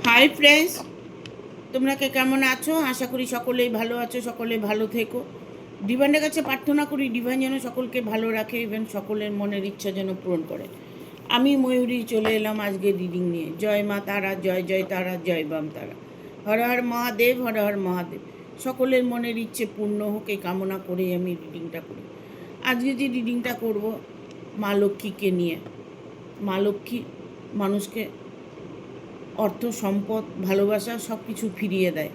Hi friends, তোমরা কে কেমন আছো? আশা করি সকলেই ভালো আছো, সকলে ভালো থেকো। ডিভাইনের কাছে প্রার্থনা করি ডিভাইন যেন সকলকে ভালো রাখে এবং সকলের মনের ইচ্ছা যেন পূরণ করে। আমি ময়ূরী চলে এলাম আজকে রিডিং নিয়ে। জয় মা তারা, জয় জয় তারা, জয় বাম তারা। হর হর মহাদেব, হর হর মহাদেব। সকলের মনের ইচ্ছে পূর্ণ হোক এই কামনা করে আমি রিডিংটা করি। আজকে যে রিডিংটা করব মা লক্ষ্মীকে নিয়ে। মা লক্ষ্মী মানুষকে অর্থ, সম্পদ, ভালোবাসা সব কিছু ফিরিয়ে দেয়।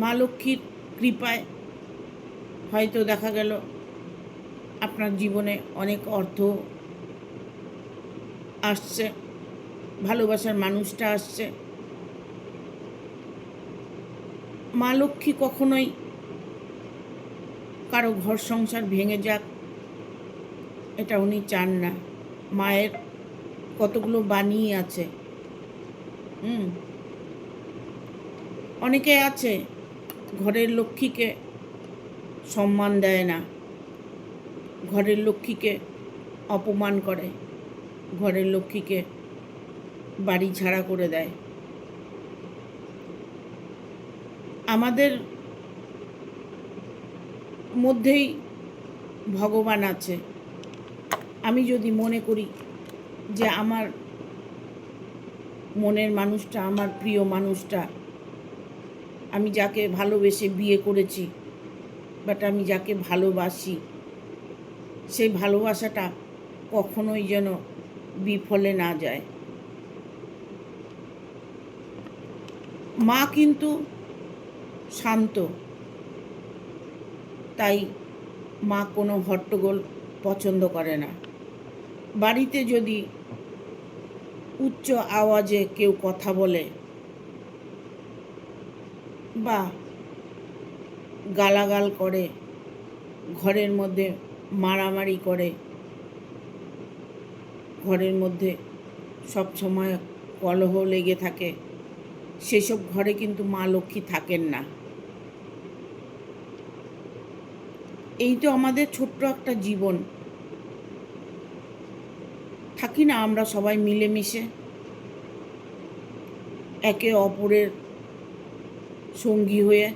মা লক্ষ্মীর কৃপায় হয়তো দেখা গেল আপনার জীবনে অনেক অর্থ আসছে, ভালোবাসার মানুষটা আসছে। মা লক্ষ্মী কখনোই কারো ঘর সংসার ভেঙে যাক এটা উনি চান না। মায়ের কতগুলো বাণী আছে। অনেকে আছে ঘরের লক্ষ্মীকে সম্মান দেয় না, ঘরের লক্ষ্মীকে অপমান করে, ঘরের লক্ষ্মীকে বাড়ি ছাড়া করে দেয়। আমাদের মধ্যেই ভগবান আছে। আমি যদি মনে করি যে আমার মনের মানুষটা, আমার প্রিয় মানুষটা, আমি যাকে ভালোবেসে বিয়ে করেছি, বাট আমি যাকে ভালোবাসি, সেই ভালোবাসাটা কখনোই যেন বিফলে না যায়। মা কিন্তু শান্ত, তাই মা কোনো হট্টগোল পছন্দ করে না। বাড়িতে যদি উচ্চ আওয়াজে কেউ কথা বলে বা গালাগাল করে, ঘরের মধ্যে মারামারি করে, ঘরের মধ্যে সব সময় কলহ লেগে থাকে, সেসব ঘরে কিন্তু মা লক্ষ্মী থাকেন না। এই তো আমাদের ছোট্ট একটা জীবন, থাকি না আমরা সবাই মিলেমিশে একে অপরের সঙ্গী হয়ে,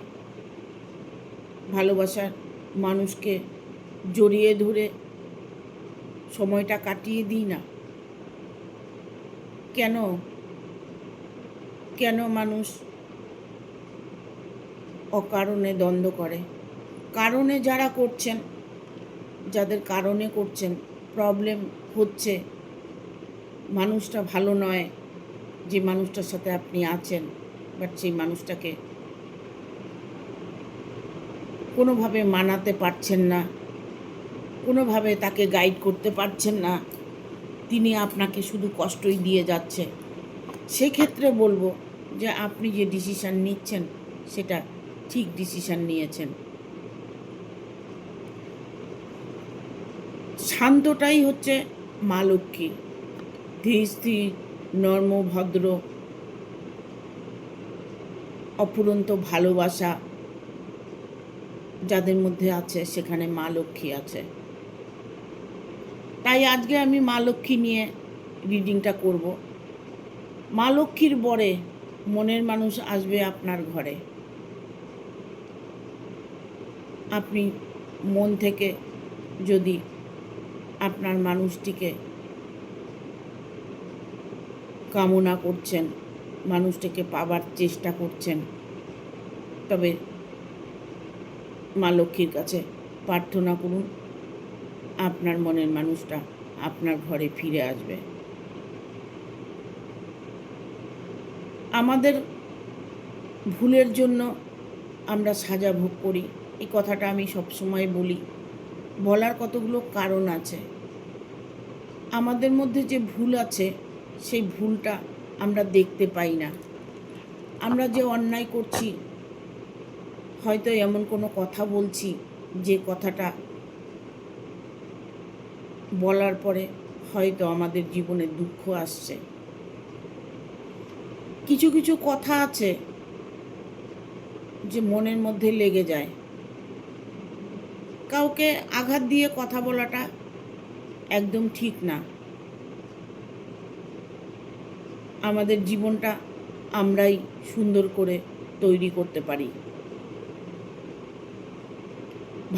ভালোবাসার মানুষকে জড়িয়ে ধরে সময়টা কাটিয়ে দিই না? কেন কেন মানুষ অকারণে দ্বন্দ্ব করে? কারণে যারা করছেন, যাদের কারণে করছেন, প্রবলেম হচ্ছে, মানুষটা ভালো নয়, যে মানুষটার সাথে আপনি আছেন, বাট সেই মানুষটাকে কোনোভাবে মানাতে পারছেন না, কোনোভাবে তাকে গাইড করতে পারছেন না, তিনি আপনাকে শুধু কষ্টই দিয়ে যাচ্ছে। সেক্ষেত্রে বলবো যে আপনি যে ডিসিশান নিচ্ছেন সেটা ঠিক ডিসিশান নিয়েছেন। শান্তটাই হচ্ছে মা লক্ষ্মী। ধীর স্থির, নর্ম, ভদ্র, অফুরন্ত ভালোবাসা যাদের মধ্যে আছে সেখানে মা লক্ষ্মী আছে। তাই আজকে আমি মা লক্ষ্মী নিয়ে রিডিংটা করব। মা লক্ষ্মীর বরে মনের মানুষ আসবে আপনার ঘরে। আপনি মন থেকে যদি আপনার মানুষটিকে কামনা করছেন, মানুষটিকে পাবার চেষ্টা করছেন, তবে মা লক্ষ্মীর কাছে প্রার্থনা করুন আপনার মনের মানুষটা আপনার ঘরে ফিরে আসবে। আমাদের ভুলের জন্য আমরা সাজা ভোগ করি, এই কথাটা আমি সবসময় বলি। বলার কতগুলো কারণ আছে। আমাদের মধ্যে যে ভুল আছে সেই ভুলটা আমরা দেখতে পাই না। আমরা যে অন্যায় করছি, হয়তো এমন কোনো কথা বলছি যে কথাটা বলার পরে হয়তো আমাদের জীবনে দুঃখ আসছে। কিছু কিছু কথা আছে যে মনের মধ্যে লেগে যায়। কাউকে আঘাত দিয়ে কথা বলাটা একদম ঠিক না। আমাদের জীবনটা আমরাই সুন্দর করে তৈরি করতে পারি।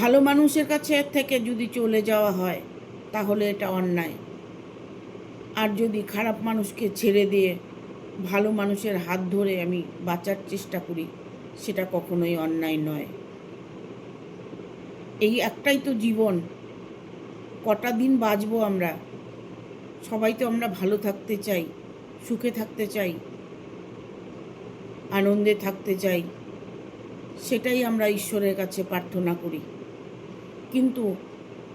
ভালো মানুষের কাছে থেকে যদি চলে যাওয়া হয় তাহলে এটা অন্যায়। আর যদি খারাপ মানুষকে ছেড়ে দিয়ে ভালো মানুষের হাত ধরে আমি বাঁচার চেষ্টা করি, সেটা কখনোই অন্যায় নয়। এই একটাই তো জীবন, কটা দিন বাঁচবো আমরা। সবাই তো আমরা ভালো থাকতে চাই, সুখে থাকতে চাই, আনন্দে থাকতে চাই, সেটাই আমরা ঈশ্বরের কাছে প্রার্থনা করি। কিন্তু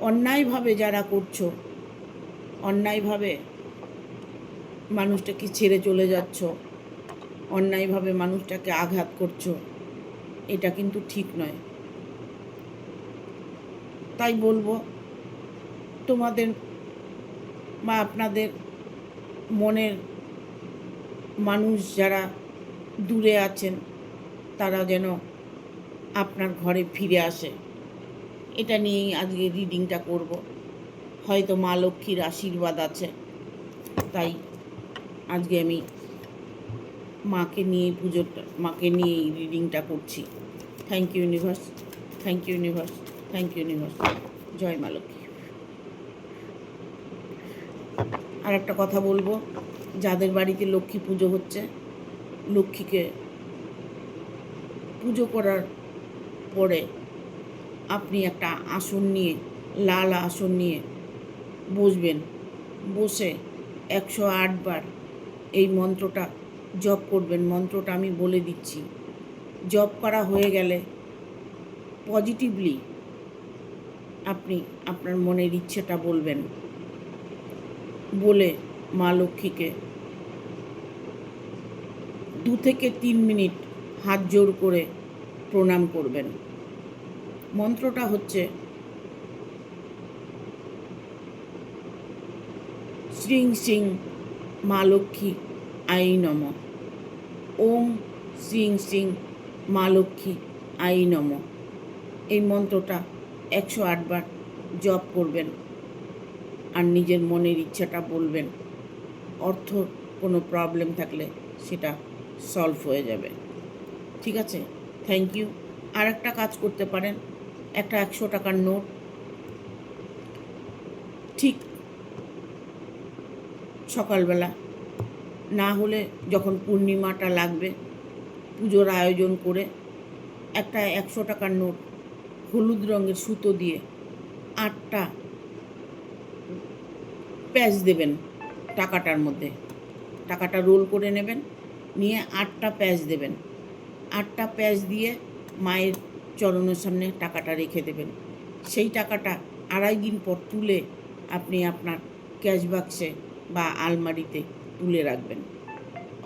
অন্যায়ভাবে যারা করছো, অন্যায়ভাবে মানুষটাকে ছেড়ে চলে যাচ্ছ, অন্যায়ভাবে মানুষটাকে আঘাত করছো, এটা কিন্তু ঠিক নয়। তাই বলবো, তোমাদের বা আপনাদের মনের মানুষ যারা দূরে আছেন তারা যেন আপনার ঘরে ফিরে আসে, এটা নিয়েই আজকে রিডিংটা করব। হয়তো মা লক্ষ্মীর আশীর্বাদ আছে, তাই আজকে আমি মাকে নিয়ে এই রিডিংটা করছি। Thank you universe, thank you universe, thank you universe. জয় মা লক্ষ্মী। আর একটা কথা বলবো, যাদের বাড়িতে লক্ষ্মী পুজো হচ্ছে, লক্ষ্মীকে পুজো করার পরে আপনি একটা আসন নিয়ে, লাল আসন নিয়ে বসবেন। বসে 108 বার এই মন্ত্রটা জপ করবেন। মন্ত্রটা আমি বলে দিচ্ছি। জপ করা হয়ে গেলে পজিটিভলি আপনি আপনার মনের ইচ্ছেটা বলবেন। বলে মা লক্ষ্মীকে 2 থেকে 3 মিনিট হাত জোড় করে প্রণাম করবেন। মন্ত্রটা হচ্ছে শ্রীং শ্রীং মা লক্ষ্মী আই নমঃ। ওম শ্রীং শ্রীং মা লক্ষ্মী আই নমঃ। এই মন্ত্রটা 108 বার জপ করবেন আর নিজের মনের ইচ্ছাটা বলবেন। অর্থ কোনো প্রবলেম থাকলে সেটা সলভ হয়ে যাবে। ঠিক আছে, থ্যাংক ইউ। আর একটা কাজ করতে পারেন, একটা 100 টাকার নোট ঠিক সকালবেলা, না হলে যখন পূর্ণিমাটা লাগবে, পুজোর আয়োজন করে একটা 100 টাকার নোট হলুদ রঙের সুতো দিয়ে 8টা প্যাচ দেবেন টাকাটার মধ্যে। টাকাটা রোল করে নেবেন, নিয়ে 8টা প্যাচ দেবেন। 8টা প্যাচ দিয়ে মায়ের চরণের সামনে টাকাটা রেখে দেবেন। সেই টাকাটা 2.5 দিন পর তুলে আপনি আপনার ক্যাশ বাক্সে বা আলমারিতে তুলে রাখবেন।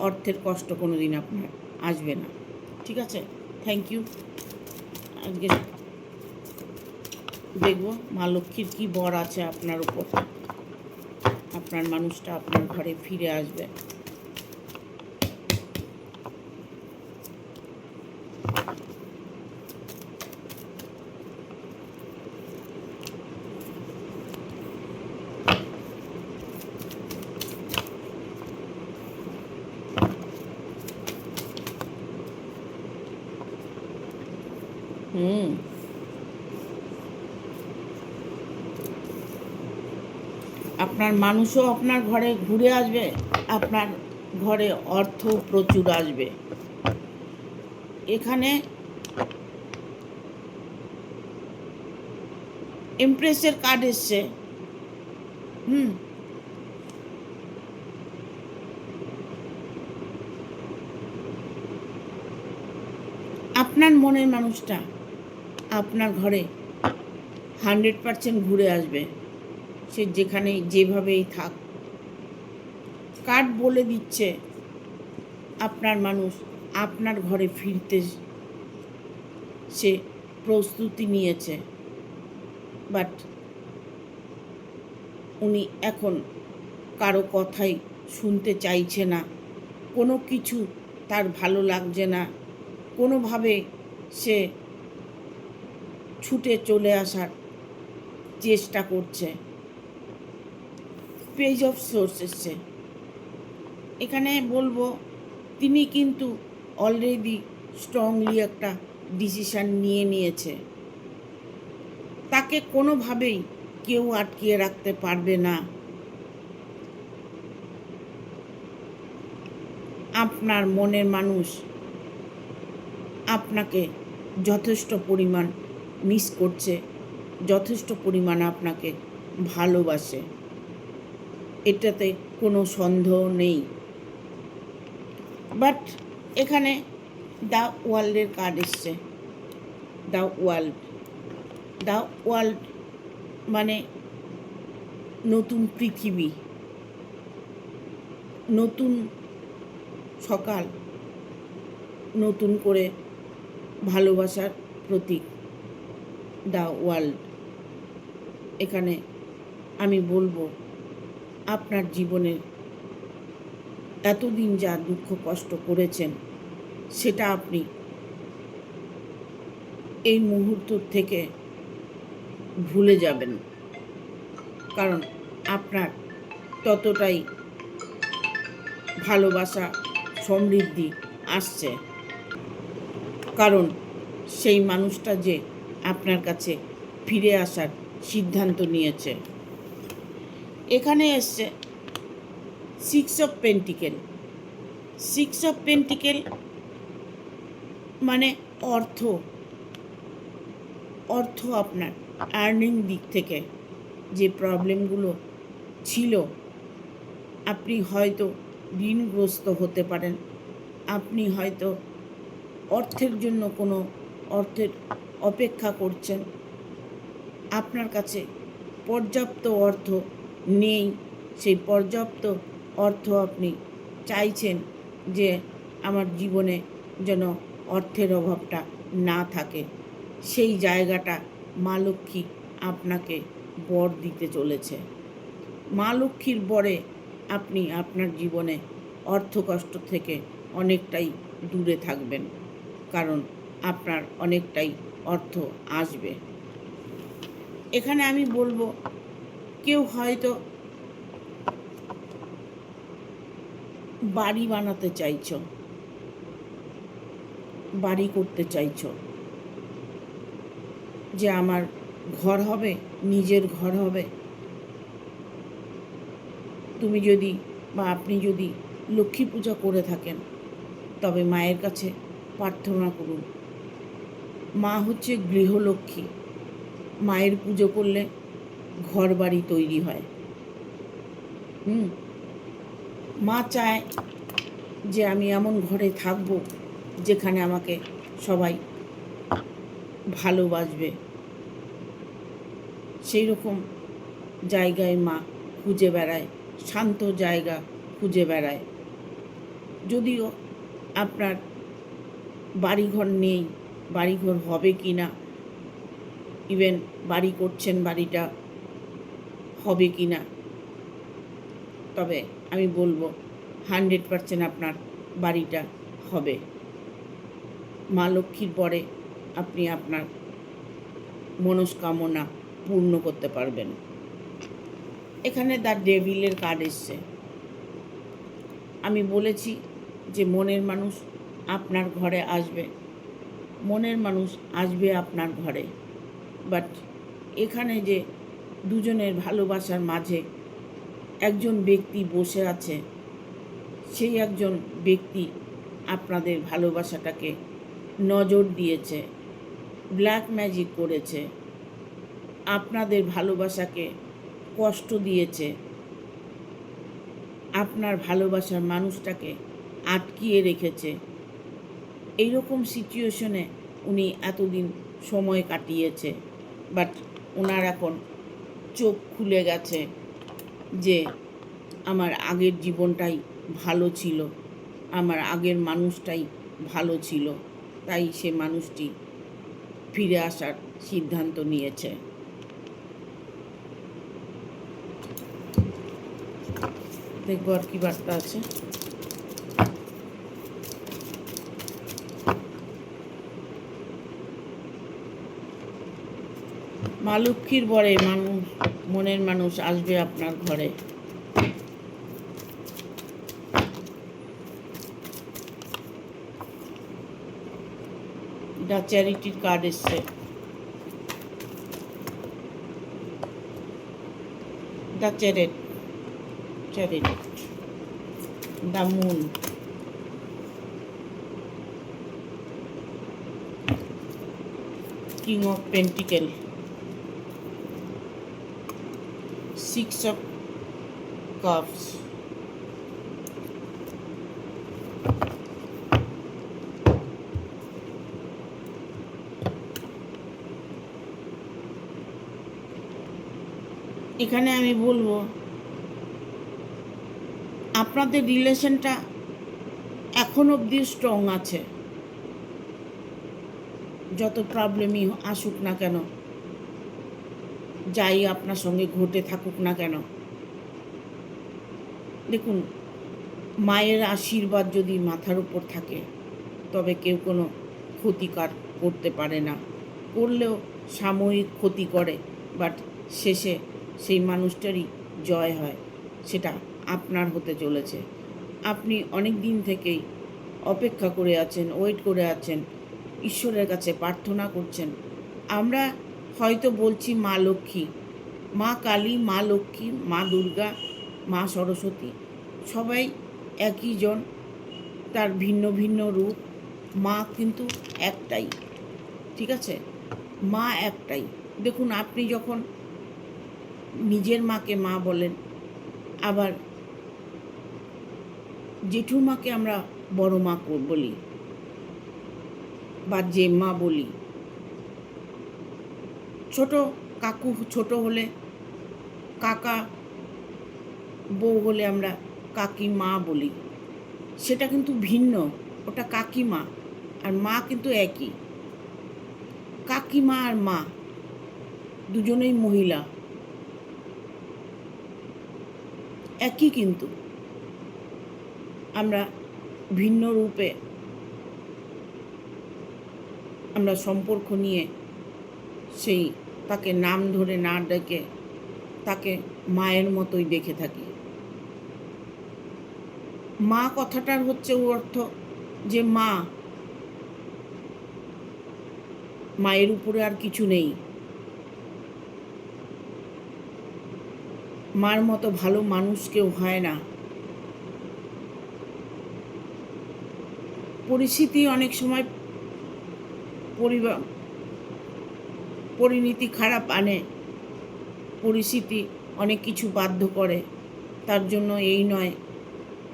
অর্থের কষ্ট কোনো দিন আপনার আসবে না। ঠিক আছে, থ্যাংক ইউ। আজকে দেখব মা লক্ষ্মীর কী বর আছে আপনার উপর। আপনার মানুষটা আপনার ঘরে ফিরে আসবে। আপনার মানুষও আপনার ঘরে ঘুরে আসবে, আপনার ঘরে অর্থ প্রচুর আসবে। এখানে এমপ্রেসের কার্ড এসছে। আপনার মনের মানুষটা আপনার ঘরে 100% ঘুরে আসবে, সে যেখানেই যেভাবেই থাক। কার্ড বলে দিচ্ছে আপনার মানুষ আপনার ঘরে ফিরতে সে প্রস্তুতি নিয়েছে, বাট উনি এখন কারো কথাই শুনতে চাইছে না। কোনো কিছু তার ভালো লাগছে না। কোনোভাবে সে ছুটে চলে আসার চেষ্টা করছে। পেজ অফ সোর্স এসছে। এখানে বলবো তিনি কিন্তু অলরেডি স্ট্রংলি একটা ডিসিশান নিয়ে নিয়েছে। তাকে কোনোভাবেই কেউ আটকিয়ে রাখতে পারবে না। আপনার মনের মানুষ আপনাকে যথেষ্ট পরিমাণ মিস করছে, যথেষ্ট পরিমাণ আপনাকে ভালোবাসে, এটাতে কোনো সন্দেহ নেই। বাট এখানে দ্য ওয়ার্ল্ডের কার্ড এসছে। দ্য ওয়ার্ল্ড মানে নতুন পৃথিবী, নতুন সকাল, নতুন করে ভালোবাসার প্রতীক দ্য ওয়ার্ল্ড। এখানে আমি বলবো, আপনার জীবনে এতদিন যা দুঃখ কষ্ট করেছেন সেটা আপনি এই মুহূর্ত থেকে ভুলে যাবেন, কারণ আপনার ততটাই ভালোবাসা সমৃদ্ধি আসছে। কারণ সেই মানুষটা যে আপনার কাছে ফিরে আসার সিদ্ধান্ত নিয়েছে। এখানে এসছে সিক্স অফ পেন্টিকেল মানে অর্থ আপনার আর্নিং দিক থেকে যে প্রবলেমগুলো ছিল, আপনি হয়তো ঋণগ্রস্ত হতে পারেন, আপনি হয়তো অর্থের জন্য কোনো অর্থের অপেক্ষা করছেন, আপনার কাছে পর্যাপ্ত অর্থ নেই, সেই পর্যাপ্ত অর্থ আপনি চাইছেন যে আমার জীবনে যেন অর্থের অভাবটা না থাকে। সেই জায়গাটা মা লক্ষ্মী আপনাকে বর দিতে চলেছে। মা লক্ষ্মীর বরে আপনি আপনার জীবনে অর্থকষ্ট থেকে অনেকটাই দূরে থাকবেন, কারণ আপনার অনেকটাই অর্থ আসবে। এখানে আমি বলবো, কেউ হয়তো বাড়ি বানাতে চাইছো, বাড়ি করতে চাইছো, যে আমার ঘর হবে, নিজের ঘর হবে। তুমি যদি বা আপনি যদি লক্ষ্মী পূজা করে থাকেন, তবে মায়ের কাছে প্রার্থনা করুন। মা হচ্ছে গৃহলক্ষ্মী, মায়ের পুজো করলে ঘর বাড়ি তৈরি হয়। মা চায় যে আমি এমন ঘরে থাকব যেখানে আমাকে সবাই ভালোবাসবে। সেই রকম জায়গায় মা খুঁজে বেড়ায়, শান্ত জায়গা খুঁজে বেড়ায়। যদিও আপনার বাড়িঘর নেই, বাড়িঘর হবে কি না, ইভেন বাড়ি করছেন, বাড়িটা হবে কি না, তবে আমি বলবো 100% আপনার বাড়িটা হবে। মা লক্ষ্মীর পরে আপনি আপনার মনস্কামনা পূর্ণ করতে পারবেন। এখানে দ্য ডেভিলের কার্ড এসছে। আমি বলেছি যে মনের মানুষ আপনার ঘরে আসবে, মনের মানুষ আসবে আপনার ঘরে। বাট এখানে যে দুজনের ভালোবাসার মাঝে একজন ব্যক্তি বসে আছে, সেই একজন ব্যক্তি আপনাদের ভালোবাসাটাকে নজর দিয়েছে, ব্ল্যাক ম্যাজিক করেছে, আপনাদের ভালোবাসাকে কষ্ট দিয়েছে, আপনার ভালোবাসার মানুষটাকে আটকিয়ে রেখেছে। এইরকম সিচুয়েশনে উনি এতদিন সময় কাটিয়েছে। বাট ওনার এখন চোখ খুলে গেছে যে আমার আগের জীবনটাই ভালো ছিল, আমার আগের মানুষটাই ভালো ছিল, তাই সে মানুষটি ফিরে আসার সিদ্ধান্ত নিয়েছে। দেখবো আর কি বার্তা আছে। মা লক্ষ্মীর বরে মনের মানুষ আসবে আপনার ঘরে। দ্য চ্যারিটির কার্ড এসছে, the charity, the moon, king of pentacle, 6 of cups, এখানে আমি বলবো আপনাদের রিলেশনটা এখন অবধি স্ট্রং আছে। যত প্রবলেমই আসুক না কেন, যাই আপনার সঙ্গে ঘটে থাকুক না কেন, দেখুন মায়ের আশীর্বাদ যদি মাথার উপর থাকে তবে কেউ কোনো ক্ষতিকার করতে পারে না, করলেও সাময়িক ক্ষতি করে, বাট শেষে সেই মানুষটারই জয় হয়, সেটা আপনার হতে চলেছে। আপনি অনেক দিন থেকেই অপেক্ষা করে আছেন, ওয়েট করে আছেন, ঈশ্বরের কাছে প্রার্থনা করছেন। আমরা হয়তো বলছি মা লক্ষ্মী, মা কালী, মা লক্ষ্মী, মা দুর্গা, মা সরস্বতী, সবাই একই জন, তার ভিন্ন ভিন্ন রূপ, মা কিন্তু একটাই, ঠিক আছে? মা একটাই। দেখুন আপনি যখন নিজের মাকে মা বলেন, আবার জেঠুমাকে আমরা বড় মা বলি বা যে মা বলি, ছোট কাকু ছোট হলে, কাকা বউ হলে আমরা কাকিমা বলি, সেটা কিন্তু ভিন্ন, ওটা কাকিমা, আর মা কিন্তু একই। কাকিমা আর মা দুজনেই মহিলা, একই, কিন্তু আমরা ভিন্ন রূপে আমরা সম্পর্ক নিয়ে সেই তাকে নাম ধরে না ডেকে তাকে মায়ের মতোই দেখে থাকি। মা কথাটার হচ্ছে অর্থ যে মা, মায়ের উপরে আর কিছু নেই, মার মতো ভালো মানুষ কেউ হয় না। পরিস্থিতি অনেক সময় পরিণতি খারাপ আনে, পরিস্থিতি অনেক কিছু বাধ্য করে, তার জন্য এই নয়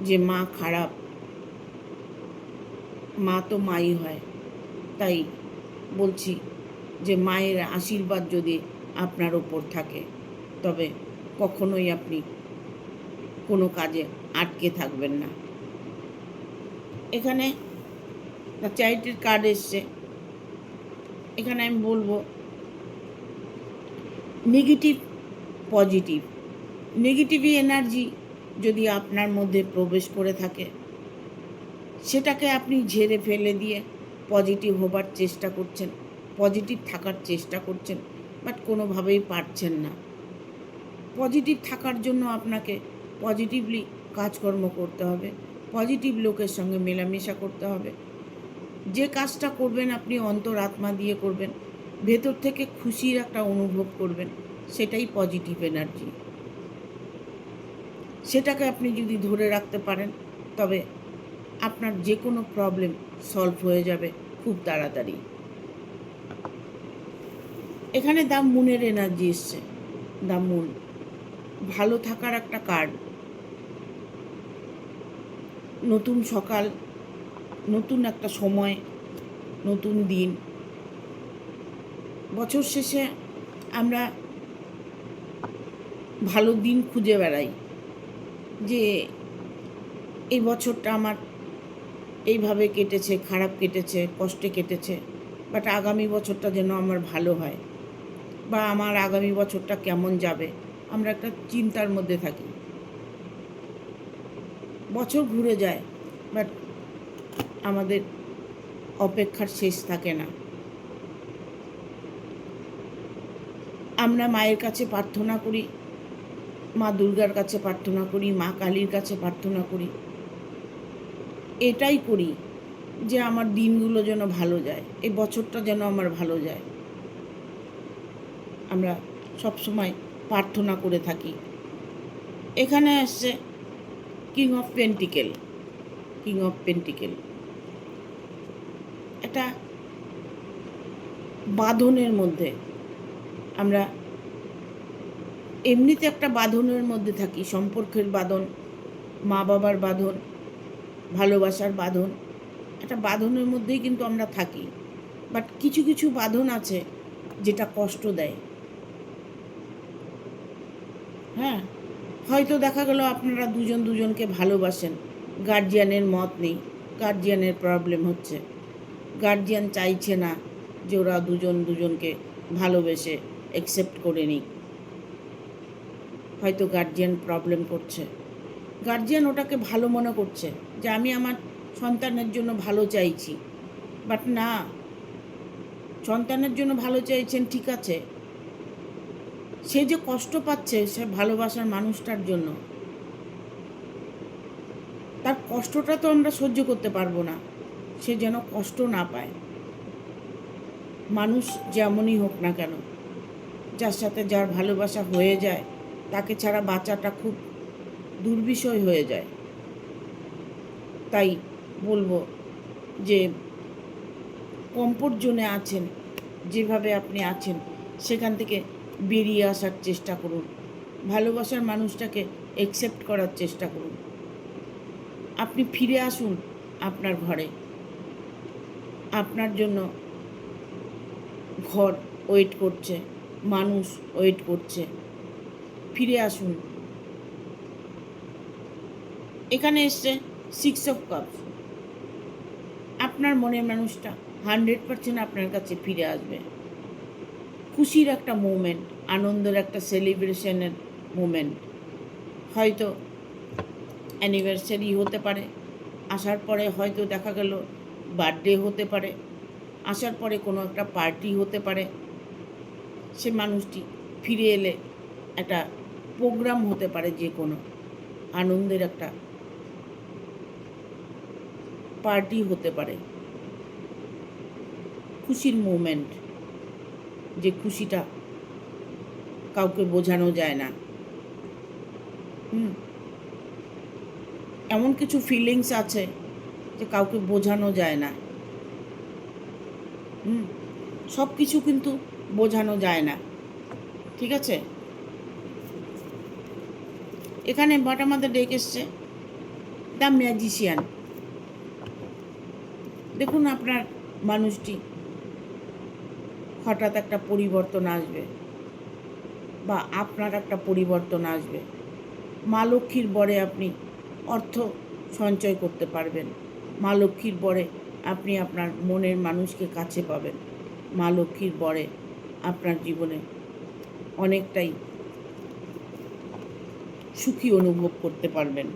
যে মা খারাপ, মা তো মাই হয়। তাই বলছি যে মায়ের আশীর্বাদ যদি আপনার ওপর থাকে তবে কখনোই আপনি কোনো কাজে আটকে থাকবেন না। এখানে চ্যারিটির কার্ড এসছে, এখানে আমি বলবো নেগেটিভ পজিটিভ, নেগেটিভ এনার্জি যদি আপনার মধ্যে প্রবেশ করে থাকে সেটাকে আপনি ঝেড়ে ফেলে দিয়ে পজিটিভ হবার চেষ্টা করছেন, পজিটিভ থাকার চেষ্টা করছেন, বাট কোনোভাবেই পারছেন না। পজিটিভ থাকার জন্য আপনাকে পজিটিভলি কাজকর্ম করতে হবে, পজিটিভ লোকের সঙ্গে মেলামেশা করতে হবে। যে কাজটা করবেন আপনি অন্তরাত্মা দিয়ে করবেন, ভেতর থেকে খুশির একটা অনুভব করবেন, সেটাই পজিটিভ এনার্জি। সেটাকে আপনি যদি ধরে রাখতে পারেন তবে আপনার যে কোনো প্রবলেম সলভ হয়ে যাবে খুব তাড়াতাড়ি। এখানে দ্য মুনের এনার্জি এসছে, দ্য মুন ভালো থাকার একটা কার্ড। নতুন সকাল, নতুন একটা সময়, নতুন দিন। বছর শেষে আমরা ভালো দিন খুঁজে বেড়াই যে এই বছরটা আমার এইভাবে কেটেছে, খারাপ কেটেছে, কষ্টে কেটেছে, বাট আগামী বছরটা যেন আমার ভালো হয়, বা আমার আগামী বছরটা কেমন যাবে, আমরা একটা চিন্তার মধ্যে থাকি। বছর ঘুরে যায়, বাট আমাদের অপেক্ষার শেষ থাকে না। আমরা মায়ের কাছে প্রার্থনা করি, মা দুর্গার কাছে প্রার্থনা করি, মা কালীর কাছে প্রার্থনা করি, এটাই করি যে আমার দিনগুলো যেন ভালো যায়, এই বছরটা যেন আমার ভালো যায়। আমরা সবসময় প্রার্থনা করে থাকি। এখানে আসছে king of pentacle. King of pentacle একটা বাঁধনের মধ্যে, আমরা এমনিতে একটা বাঁধনের মধ্যে থাকি, সম্পর্কের বাঁধন, মা বাবার বাঁধন, ভালোবাসার বাঁধন, একটা বাঁধনের মধ্যেই কিন্তু আমরা থাকি। বাট কিছু কিছু বাঁধন আছে যেটা কষ্ট দেয়। হ্যাঁ, হয়তো দেখা গেল আপনারা দুজন দুজনকে ভালোবাসেন, গার্জিয়ানের মত নেই, গার্জিয়ানের প্রবলেম হচ্ছে, গার্জিয়ান চাইছে না যে ওরা দুজন দুজনকে ভালোবেসে অ্যাকসেপ্ট করে নিক। হয়তো গার্জিয়ান প্রবলেম করছে, গার্জিয়ান ওটাকে ভালো মনে করছে যে আমি আমার সন্তানের জন্য ভালো চাইছি। বাট না, সন্তানের জন্য ভালো চাইছেন ঠিক আছে, সে যে কষ্ট পাচ্ছে সে ভালোবাসার মানুষটার জন্য, তার কষ্টটা তো আমরা সহ্য করতে পারবো না, সে যেন কষ্ট না পায়। মানুষ যেমনই হোক না কেন, যার সাথে যার ভালোবাসা হয়ে যায় তাকে ছাড়া বাঁচাটা খুব দুর্বিষয় হয়ে যায়। তাই বলবো যে কমফোর্ট জোনে আছেন, যেভাবে আপনি আছেন সেখান থেকে বেরিয়ে আসার চেষ্টা করুন, ভালোবাসার মানুষটাকে অ্যাকসেপ্ট করার চেষ্টা করুন। আপনি ফিরে আসুন আপনার ঘরে, আপনার জন্য ঘর ওয়েট করছে, মানুষ ওয়েট করছে, ফিরে আসুন। এখানে এসছে 6 অফ কাপস। আপনার মনের মানুষটা 100% আপনার কাছে ফিরে আসবে। খুশির একটা মোমেন্ট, আনন্দের একটা সেলিব্রেশনের মোমেন্ট, হয়তো অ্যানিভার্সারি হতে পারে, আসার পরে হয়তো দেখা গেল বার্থডে হতে পারে, আসার পরে কোনো একটা পার্টি হতে পারে, সে মানুষটি ফিরে এলে একটা প্রোগ্রাম হতে পারে, যে কোনো আনন্দের একটা পার্টি হতে পারে, খুশির মোমেন্ট, যে খুশিটা কাউকে বোঝানো যায় না। এমন কিছু ফিলিংস আছে যে কাউকে বোঝানো যায় না। সব কিছু কিন্তু বোঝানো যায় না, ঠিক আছে। এখানে বাট আমাদের ডেক এসছে দ্য ম্যাজিশিয়ান। দেখুন আপনার মানুষটি হঠাৎ একটা পরিবর্তন আসবে, বা আপনার একটা পরিবর্তন আসবে। মা লক্ষ্মীর বরে আপনি অর্থ সঞ্চয় করতে পারবেন, মা লক্ষ্মীর বরে আপনি আপনার মনের মানুষকে কাছে পাবেন, মা লক্ষ্মীর বরে আপনার জীবনে অনেকটাই সুখী অনুভব করতে পারবেন।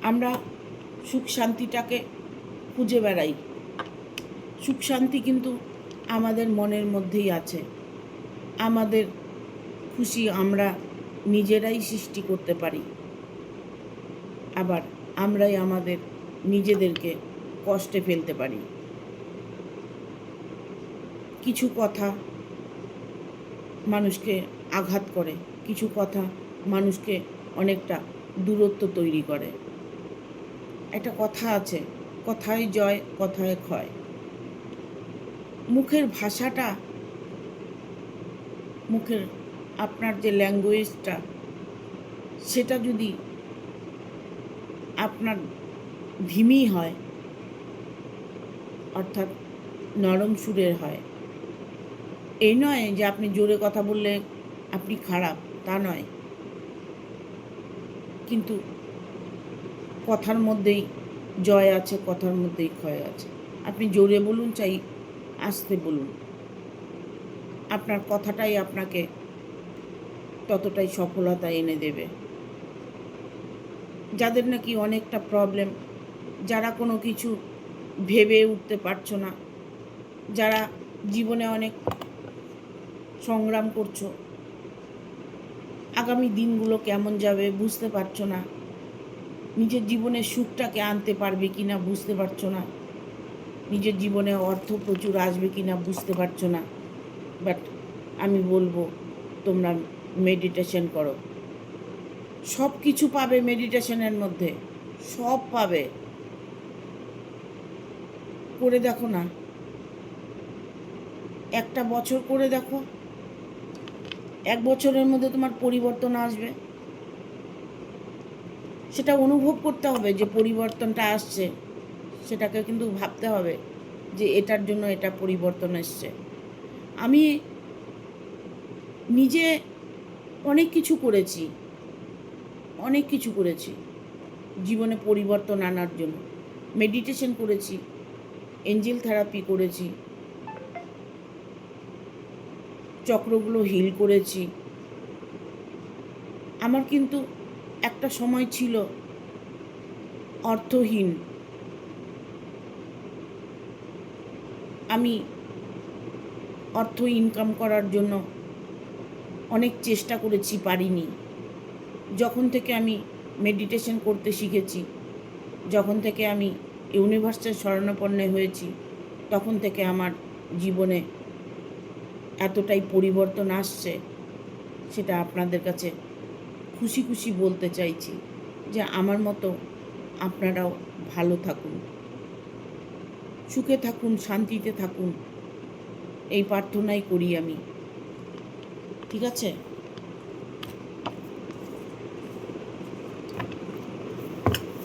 আমরা সুখ শান্তিটাকে খুঁজে বেড়াই, সুখ শান্তি কিন্তু আমাদের মনের মধ্যেই আছে। আমাদের খুশি আমরা নিজেরাই সৃষ্টি করতে পারি, আবার আমরাই আমাদের নিজেদেরকে কষ্টে ফেলতে পারি। কিছু কথা মানুষকে আঘাত করে, কিছু কথা মানুষকে অনেকটা দূরত্ব তৈরি করে। একটা কথা আছে, কথায় জয় কথায় ক্ষয়। মুখের ভাষাটা, মুখের আপনার যে ল্যাঙ্গুয়েজটা, সেটা যদি আপনার ধিমি হয়, অর্থাৎ নরম সুরের হয়, এই নয় যে আপনি জোরে কথা বললে আপনি খারাপ, তা নয়, কিন্তু কথার মধ্যেই জয় আছে, কথার মধ্যেই ক্ষয় আছে। আপনি জোরে বলুন চাই আস্তে বলুন, আপনার কথাটাই আপনাকে ততটাই সফলতা এনে দেবে। যাদের নাকি অনেকটা প্রবলেম, যারা কোনো কিছু ভেবে উঠতে পারছো না, যারা জীবনে অনেক সংগ্রাম করছো, আগামী দিনগুলো কেমন যাবে বুঝতে পারছো না, নিজের জীবনে সুখটাকে আনতে পারবে কি না বুঝতে পারছো না, নিজের জীবনে অর্থ প্রচুর আসবে কি না বুঝতে পারছো না, বাট আমি বলবো তোমরা মেডিটেশন করো। সব কিছু পাবে মেডিটেশনের মধ্যে, সব পাবে। করে দেখো না, একটা বছর করে দেখো, 1 বছরের মধ্যে তোমার পরিবর্তন আসবে। সেটা অনুভব করতে হবে যে পরিবর্তনটা আসছে, সেটাকে কিন্তু ভাবতে হবে যে এটার জন্য এটা পরিবর্তন এসছে। আমি নিজে অনেক কিছু করেছি, অনেক কিছু করেছি জীবনে পরিবর্তন আনার জন্য। মেডিটেশন করেছি, এঞ্জেল থেরাপি করেছি, চক্রগুলো হিল করেছি। আমার কিন্তু একটা সময় ছিল অর্থহীন, আমি অর্থ ইনকাম করার জন্য অনেক চেষ্টা করেছি, পারিনি। যখন থেকে আমি মেডিটেশন করতে শিখেছি, যখন থেকে আমি ইউনিভার্সের শরণাপন্ন হয়েছি, তখন থেকে আমার জীবনে এতটাই পরিবর্তন আসছে, সেটা আপনাদের কাছে খুশি খুশি বলতে চাইছি যে আমার মতো আপনারাও ভালো থাকুন, সুখে থাকুন, শান্তিতে থাকুন, এই প্রার্থনাই করি আমি। ঠিক আছে?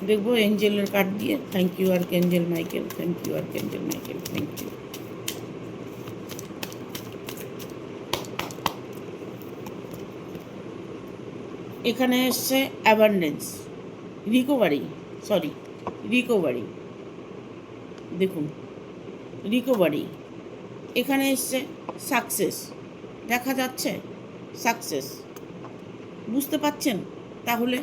দেখবো এঞ্জেলের কার্ড দিয়ে। Thank you archangel Michael, thank you archangel Michael, thank you. এখানে এসছে অ্যাবান্ডেন্স, রিকভারি, দেখুন রিকভারি। এখানে এসছে সাকসেস, দেখা যাচ্ছে সাকসেস, বুঝতে পারছেন? তাহলে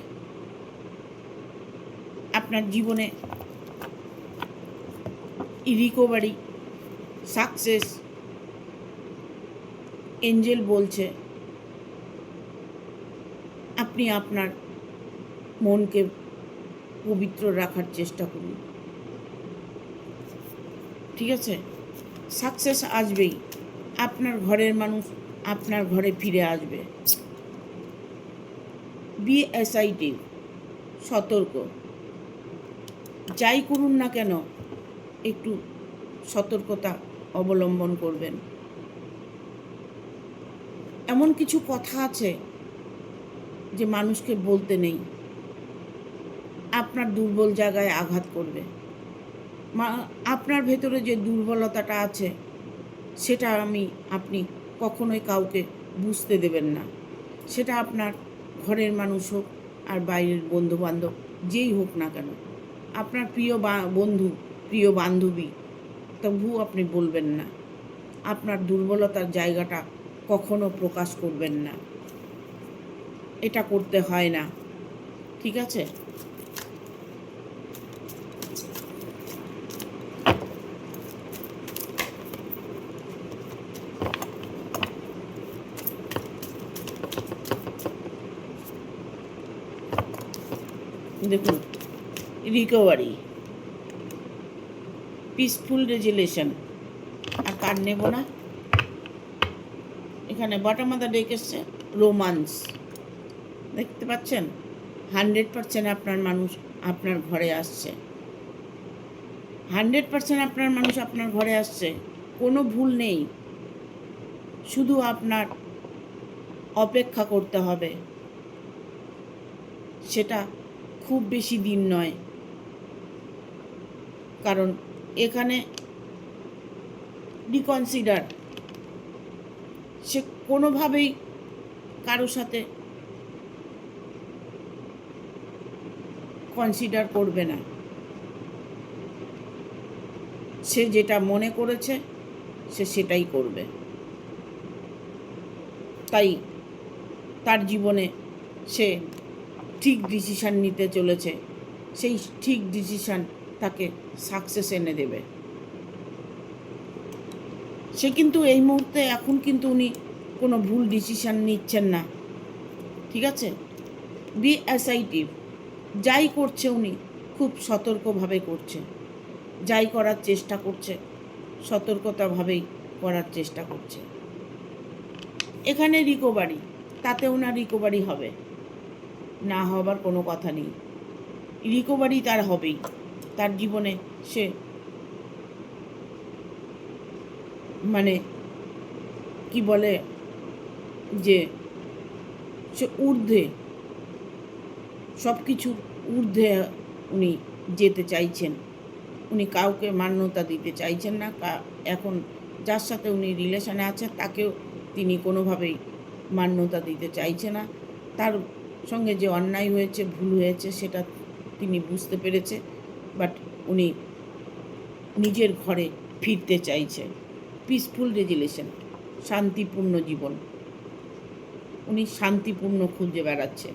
আপনার জীবনে রিকভারি, সাকসেস, এঞ্জেল বলছে আপনি আপনার মনকে পবিত্র রাখার চেষ্টা করুন। ঠিক আছে? সাকসেস আসবেই, আপনার ঘরের মানুষ আপনার ঘরে ফিরে আসবে। বি অ্যাসাইটিভ, সতর্ক, যাই করুন না কেন একটু সতর্কতা অবলম্বন করবেন। এমন কিছু কথা আছে যে মানুষকে বলতে নেই, আপনার দুর্বল জায়গায় আঘাত করবে। আপনার ভেতরে যে দুর্বলতাটা আছে সেটা আপনি কখনোই কাউকে বুঝতে দেবেন না। সেটা আপনার ঘরের মানুষ হোক আর বাইরের বন্ধুবান্ধব যেই হোক না কেন, আপনার প্রিয় বন্ধু, প্রিয় বান্ধবী, তবুও আপনি বলবেন না। আপনার দুর্বলতার জায়গাটা কখনো প্রকাশ করবেন না, এটা করতে হয় না। ঠিক আছে? দেখুন রিকভারি, পিসফুল রেজুলেশন। আর কার্ড নেব না। এখানে বটম অফ দ্য ডেক এসছে রোমান্স, দেখতে পাচ্ছেন? 100% আপনার মানুষ আপনার ঘরে আসছে, 100% আপনার মানুষ আপনার ঘরে আসছে, কোনো ভুল নেই। শুধু আপনার অপেক্ষা করতে হবে, সেটা খুব বেশি দিন নয়। কারণ এখানে রিকনসিডার, সে কোনোভাবেই কারোর সাথে কনসিডার করবে না। সে যেটা মনে করেছে সে সেটাই করবে। তাই তার জীবনে সে ঠিক ডিসিশান নিতে চলেছে, সেই ঠিক ডিসিশান তাকে সাকসেস এনে দেবে। সে কিন্তু এই মুহূর্তে এখন কিন্তু উনি কোনো ভুল ডিসিশান নিচ্ছেন না। ঠিক আছে? বি অ্যাসাইটিভ, যাই করছে উনি খুব সতর্কভাবে করছে, যাই করার চেষ্টা করছে সতর্কতাভাবেই করার চেষ্টা করছে। এখানে রিকভারি, তাতে ওনার রিকভারি হবে, না হবার কোনো কথা নেই। রিকভারি তার হবেই, তার জীবনে সে মানে কি বলে যে সে ঊর্ধ্বে, সব কিছুর ঊর্ধ্বে উনি যেতে চাইছেন। উনি কাউকে মান্যতা দিতে চাইছেন না। এখন যার সাথে উনি রিলেশনে আছেন তাকেও তিনি কোনোভাবেই মান্যতা দিতে চাইছে না। তার সঙ্গে যে অন্যায় হয়েছে, ভুল হয়েছে, সেটা তিনি বুঝতে পেরেছে, বাট উনি নিজের ঘরে ফিরতে চাইছে। পিসফুল রেজুলেশন, শান্তিপূর্ণ জীবন, উনি শান্তিপূর্ণ খুঁজে বেড়াচ্ছে।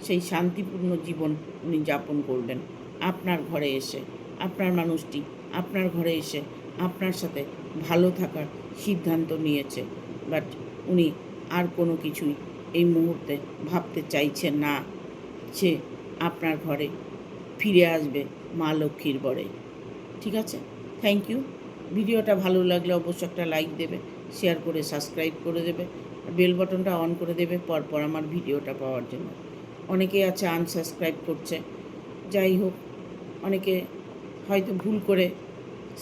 সেই শান্তিপূর্ণ জীবন উনি যাপন করবেন আপনার ঘরে এসে। আপনার মানুষটি আপনার ঘরে এসে আপনার সাথে ভালো থাকার সিদ্ধান্ত নিয়েছে, বাট উনি আর কোনো কিছুই এই মুহূর্তে ভাবতে চাইছেন না। সে আপনার ঘরে ফিরে আসবে মা লক্ষ্মীর বরে। ঠিক আছে, থ্যাংক ইউ। ভিডিওটা ভালো লাগলে অবশ্যই একটা লাইক দেবে, শেয়ার করে সাবস্ক্রাইব করে দেবে, বেল বাটনটা অন করে দেবে পরপর আমার ভিডিওটা পাওয়ার জন্য। অনেকেই আছে আনসাবস্ক্রাইব করছে, যাই হোক, অনেকে হয়তো ভুল করে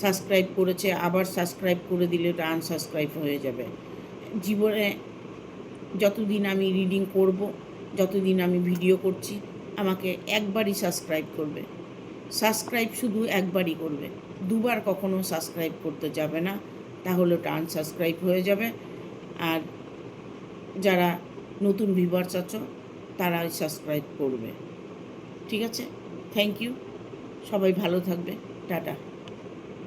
সাবস্ক্রাইব করেছে, আবার সাবস্ক্রাইব করে দিলে ওটা আনসাবস্ক্রাইব হয়ে যাবে। জীবনে যতদিন আমি রিডিং করব, যতদিন আমি ভিডিও করছি, আমাকে একবারই সাবস্ক্রাইব করবে। সাবস্ক্রাইব শুধু একবারই করবে, দুবার কখনো সাবস্ক্রাইব করতে যাবে না, তাহলে ওটা আনসাবস্ক্রাইব হয়ে যাবে। আর যারা নতুন ভিউয়ার্স আছো তারাই সাবস্ক্রাইব করবে। ঠিক আছে, থ্যাংক ইউ। সবাই ভালো থাকবে, টাটা।